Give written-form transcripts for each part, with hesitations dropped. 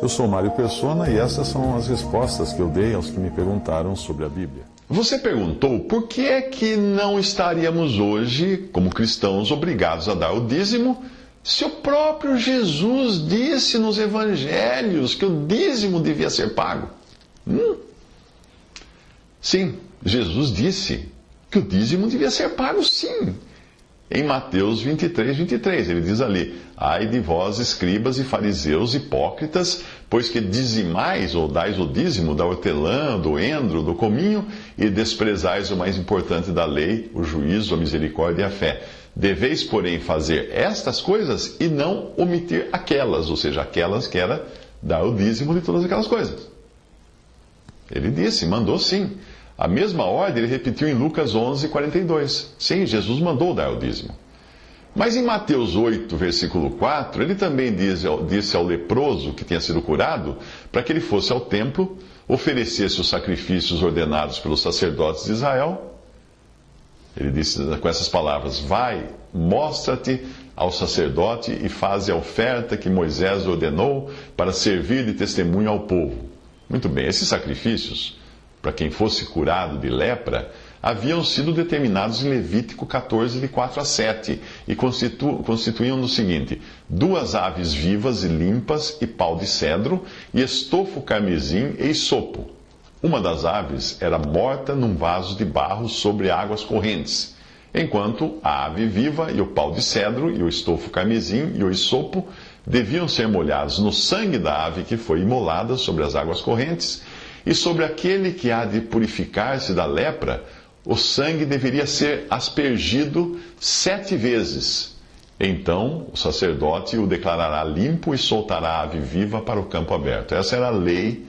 Eu sou Mário Persona e essas são as respostas que eu dei aos que me perguntaram sobre a Bíblia. Você perguntou por que é que não estaríamos hoje, como cristãos, obrigados a dar o dízimo, se o próprio Jesus disse nos evangelhos que o dízimo devia ser pago? Sim, Jesus disse que o dízimo devia ser pago, sim. Em Mateus 23, ele diz ali: ai de vós, escribas e fariseus hipócritas, pois que dizimais ou dais o dízimo da hortelã, do endro, do cominho, e desprezais o mais importante da lei, o juízo, a misericórdia e a fé. Deveis, porém, fazer estas coisas e não omitir aquelas, ou seja, aquelas que era dar o dízimo de todas aquelas coisas. Ele disse, mandou sim. A mesma ordem ele repetiu em Lucas 11:42. Sim, Jesus mandou dar o dízimo. Mas em Mateus 8, versículo 4, ele também disse ao leproso que tinha sido curado, para que ele fosse ao templo, oferecesse os sacrifícios ordenados pelos sacerdotes de Israel. Ele disse com essas palavras: vai, mostra-te ao sacerdote e faze a oferta que Moisés ordenou para servir de testemunho ao povo. Muito bem, esses sacrifícios, para quem fosse curado de lepra, haviam sido determinados em Levítico 14, de 4 a 7, e constituíam o seguinte: 2 aves vivas e limpas e pau de cedro, e estofo carmesim e isopo. Uma das aves era morta num vaso de barro sobre águas correntes, enquanto a ave viva e o pau de cedro e o estofo carmesim e o isopo deviam ser molhados no sangue da ave que foi imolada sobre as águas correntes, e sobre aquele que há de purificar-se da lepra, o sangue deveria ser aspergido 7 vezes. Então o sacerdote o declarará limpo e soltará a ave viva para o campo aberto. Essa era a lei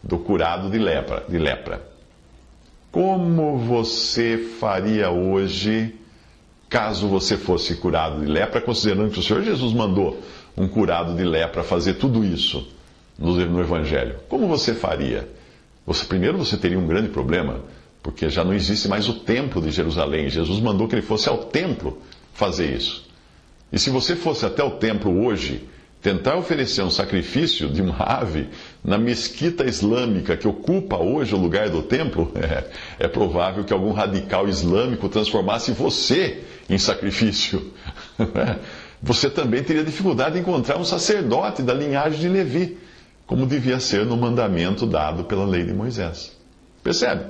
do curado de lepra. Como você faria hoje, caso você fosse curado de lepra, considerando que o Senhor Jesus mandou um curado de lepra fazer tudo isso no Evangelho? Como você faria? Primeiro você teria um grande problema, porque já não existe mais o templo de Jerusalém. Jesus mandou que ele fosse ao templo fazer isso. E se você fosse até o templo hoje, tentar oferecer um sacrifício de uma ave na mesquita islâmica que ocupa hoje o lugar do templo, é provável que algum radical islâmico transformasse você em sacrifício. Você também teria dificuldade de encontrar um sacerdote da linhagem de Levi, como devia ser no mandamento dado pela lei de Moisés. Percebe?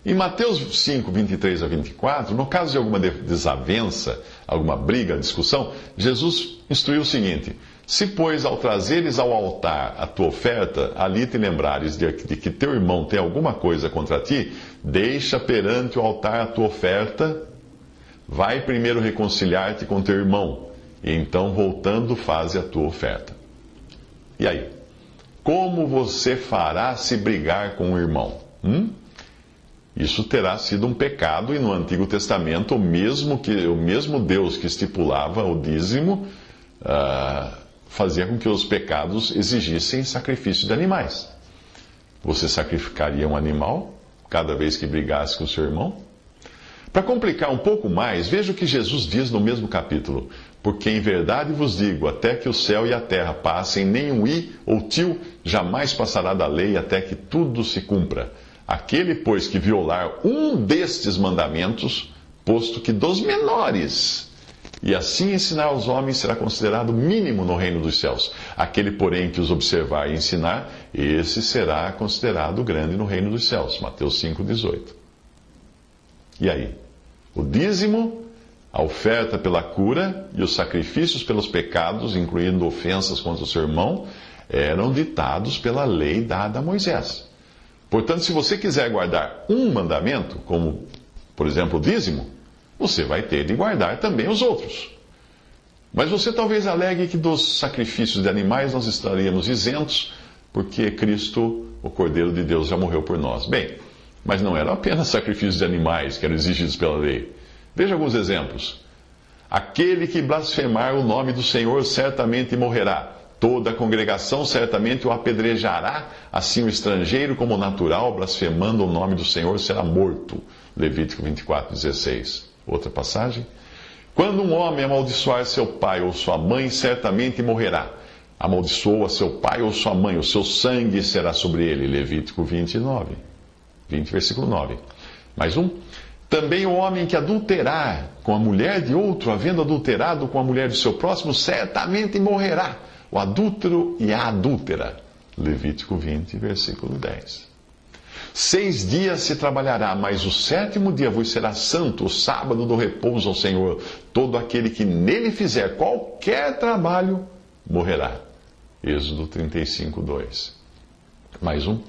Em Mateus 5, 23 a 24, no caso de alguma desavença, alguma briga, discussão, Jesus instruiu o seguinte: se, pois, ao trazeres ao altar a tua oferta, ali te lembrares de que teu irmão tem alguma coisa contra ti, deixa perante o altar a tua oferta, vai primeiro reconciliar-te com teu irmão, e então, voltando, faze a tua oferta. E aí? Como você fará se brigar com o irmão? Isso terá sido um pecado, e no Antigo Testamento, o mesmo Deus que estipulava o dízimo fazia com que os pecados exigissem sacrifício de animais. Você sacrificaria um animal cada vez que brigasse com o seu irmão? Para complicar um pouco mais, veja o que Jesus diz no mesmo capítulo: porque em verdade vos digo, até que o céu e a terra passem, nem um i ou tio jamais passará da lei até que tudo se cumpra. Aquele, pois, que violar um destes mandamentos, posto que dos menores, e assim ensinar aos homens, será considerado mínimo no reino dos céus. Aquele, porém, que os observar e ensinar, esse será considerado grande no reino dos céus. Mateus 5,18. E aí? O dízimo, a oferta pela cura e os sacrifícios pelos pecados, incluindo ofensas contra o seu irmão, eram ditados pela lei dada a Moisés. Portanto, se você quiser guardar um mandamento, como, por exemplo, o dízimo, você vai ter de guardar também os outros. Mas você talvez alegue que dos sacrifícios de animais nós estaríamos isentos, porque Cristo, o Cordeiro de Deus, já morreu por nós. Bem, mas não eram apenas sacrifícios de animais que eram exigidos pela lei. Veja alguns exemplos. Aquele que blasfemar o nome do Senhor certamente morrerá. Toda a congregação certamente o apedrejará, assim o estrangeiro como o natural, blasfemando o nome do Senhor, será morto. Levítico 24:16. Outra passagem. Quando um homem amaldiçoar seu pai ou sua mãe, certamente morrerá. amaldiçoa seu pai ou sua mãe, o seu sangue será sobre ele. Levítico 29, 20, versículo 9. Mais um. Também o homem que adulterar com a mulher de outro, havendo adulterado com a mulher de seu próximo, certamente morrerá. O adúltero e a adúltera. Levítico 20, versículo 10. 6 dias se trabalhará, mas o 7º dia vos será santo, o sábado do repouso ao Senhor. Todo aquele que nele fizer qualquer trabalho, morrerá. Êxodo 35, 2. Mais um.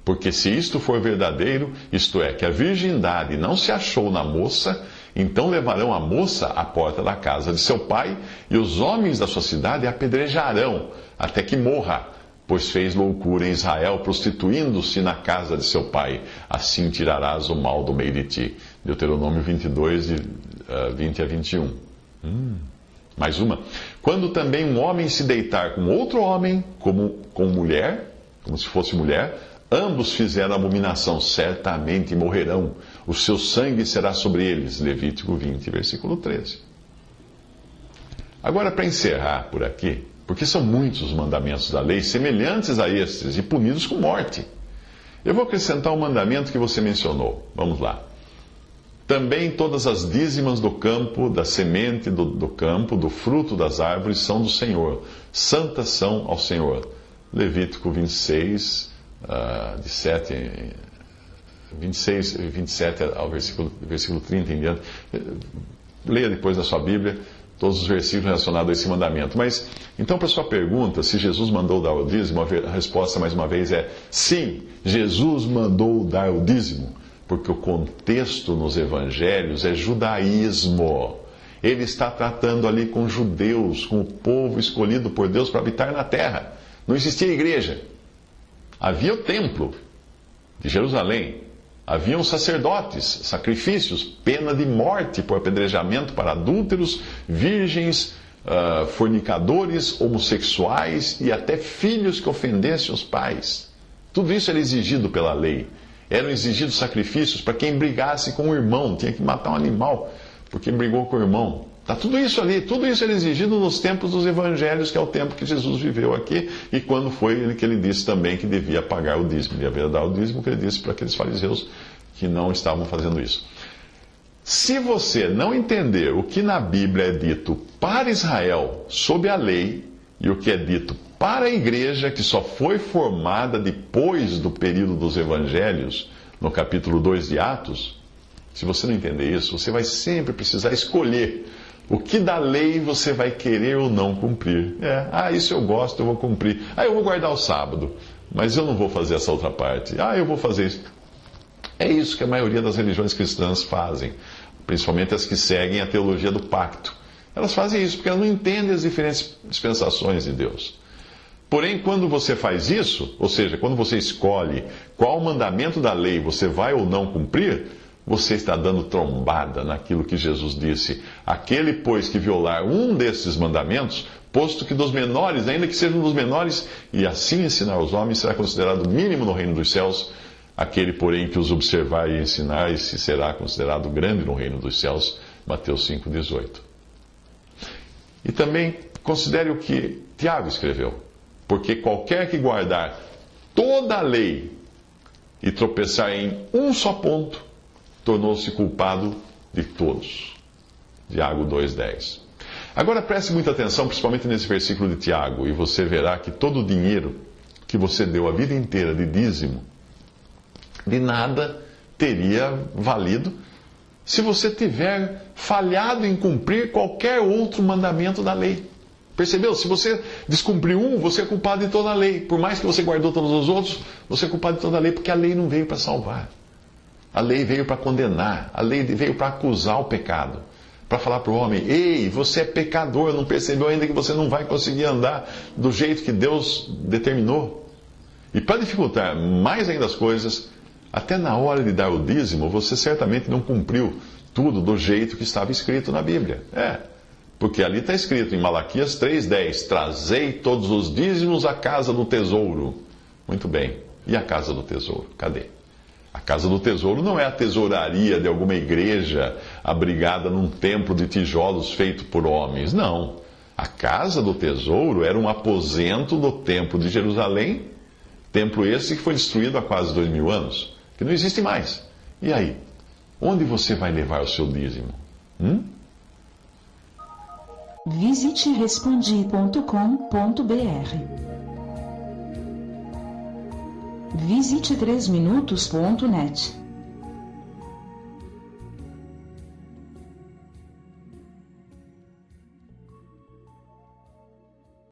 Porque se isto for verdadeiro, isto é, que a virgindade não se achou na moça, então levarão a moça à porta da casa de seu pai, e os homens da sua cidade a apedrejarão, até que morra, pois fez loucura em Israel, prostituindo-se na casa de seu pai. Assim tirarás o mal do meio de ti. Deuteronômio 22, 20 a 21. Mais uma. Quando também um homem se deitar com outro homem, com mulher, como se fosse mulher, ambos fizeram abominação, certamente morrerão. O seu sangue será sobre eles. Levítico 20, versículo 13. Agora, para encerrar por aqui, porque são muitos os mandamentos da lei semelhantes a estes e punidos com morte, eu vou acrescentar um mandamento que você mencionou. Vamos lá. Também todas as dízimas do campo, da semente do campo, do fruto das árvores são do Senhor. Santas são ao Senhor. Levítico 26, de 27 ao versículo 30 em diante. Leia depois na sua Bíblia todos os versículos relacionados a esse mandamento. Mas, então, para a sua pergunta, se Jesus mandou dar o dízimo, a resposta, mais uma vez, é sim, Jesus mandou dar o dízimo, porque o contexto nos evangelhos é judaísmo. Ele está tratando ali com judeus, com o povo escolhido por Deus para habitar na terra. Não existia igreja. Havia o templo de Jerusalém. Haviam sacerdotes, sacrifícios, pena de morte por apedrejamento para adúlteros, virgens, fornicadores, homossexuais e até filhos que ofendessem os pais. Tudo isso era exigido pela lei. Eram exigidos sacrifícios para quem brigasse com o irmão. Tinha que matar um animal porque brigou com o irmão. Está tudo isso ali, tudo isso era exigido nos tempos dos evangelhos, que é o tempo que Jesus viveu aqui, e quando foi que ele disse também que devia pagar o dízimo, devia dar o dízimo, que ele disse para aqueles fariseus que não estavam fazendo isso. Se você não entender o que na Bíblia é dito para Israel sob a lei, e o que é dito para a igreja, que só foi formada depois do período dos evangelhos, no capítulo 2 de Atos, se você não entender isso, você vai sempre precisar escolher o que da lei você vai querer ou não cumprir. Isso eu gosto, eu vou cumprir. Eu vou guardar o sábado, mas eu não vou fazer essa outra parte. Eu vou fazer isso. É isso que a maioria das religiões cristãs fazem, principalmente as que seguem a teologia do pacto. Elas fazem isso porque elas não entendem as diferentes dispensações de Deus. Porém, quando você faz isso, ou seja, quando você escolhe qual mandamento da lei você vai ou não cumprir, você está dando trombada naquilo que Jesus disse. Aquele, pois, que violar um desses mandamentos, posto que dos menores, ainda que sejam dos menores, e assim ensinar aos homens, será considerado mínimo no reino dos céus. Aquele, porém, que os observar e ensinar, esse será considerado grande no reino dos céus. Mateus 5,18. E também considere o que Tiago escreveu. Porque qualquer que guardar toda a lei e tropeçar em um só ponto, tornou-se culpado de todos. Tiago 2,10. Agora preste muita atenção, principalmente nesse versículo de Tiago, e você verá que todo o dinheiro que você deu a vida inteira de dízimo, de nada teria valido se você tiver falhado em cumprir qualquer outro mandamento da lei. Percebeu? Se você descumpriu um, você é culpado de toda a lei. Por mais que você guardou todos os outros, você é culpado de toda a lei, porque a lei não veio para salvar. A lei veio para condenar, a lei veio para acusar o pecado, para falar para o homem: ei, você é pecador, não percebeu ainda que você não vai conseguir andar do jeito que Deus determinou? E para dificultar mais ainda as coisas, até na hora de dar o dízimo, você certamente não cumpriu tudo do jeito que estava escrito na Bíblia. Porque ali está escrito em Malaquias 3,10: trazei todos os dízimos à casa do tesouro. Muito bem, e a casa do tesouro? Cadê? A casa do tesouro não é a tesouraria de alguma igreja abrigada num templo de tijolos feito por homens. Não. A casa do tesouro era um aposento do templo de Jerusalém, templo esse que foi destruído há quase 2000 anos, que não existe mais. E aí? Onde você vai levar o seu dízimo? Visite respondi.com.br. Visite 3minutos.net.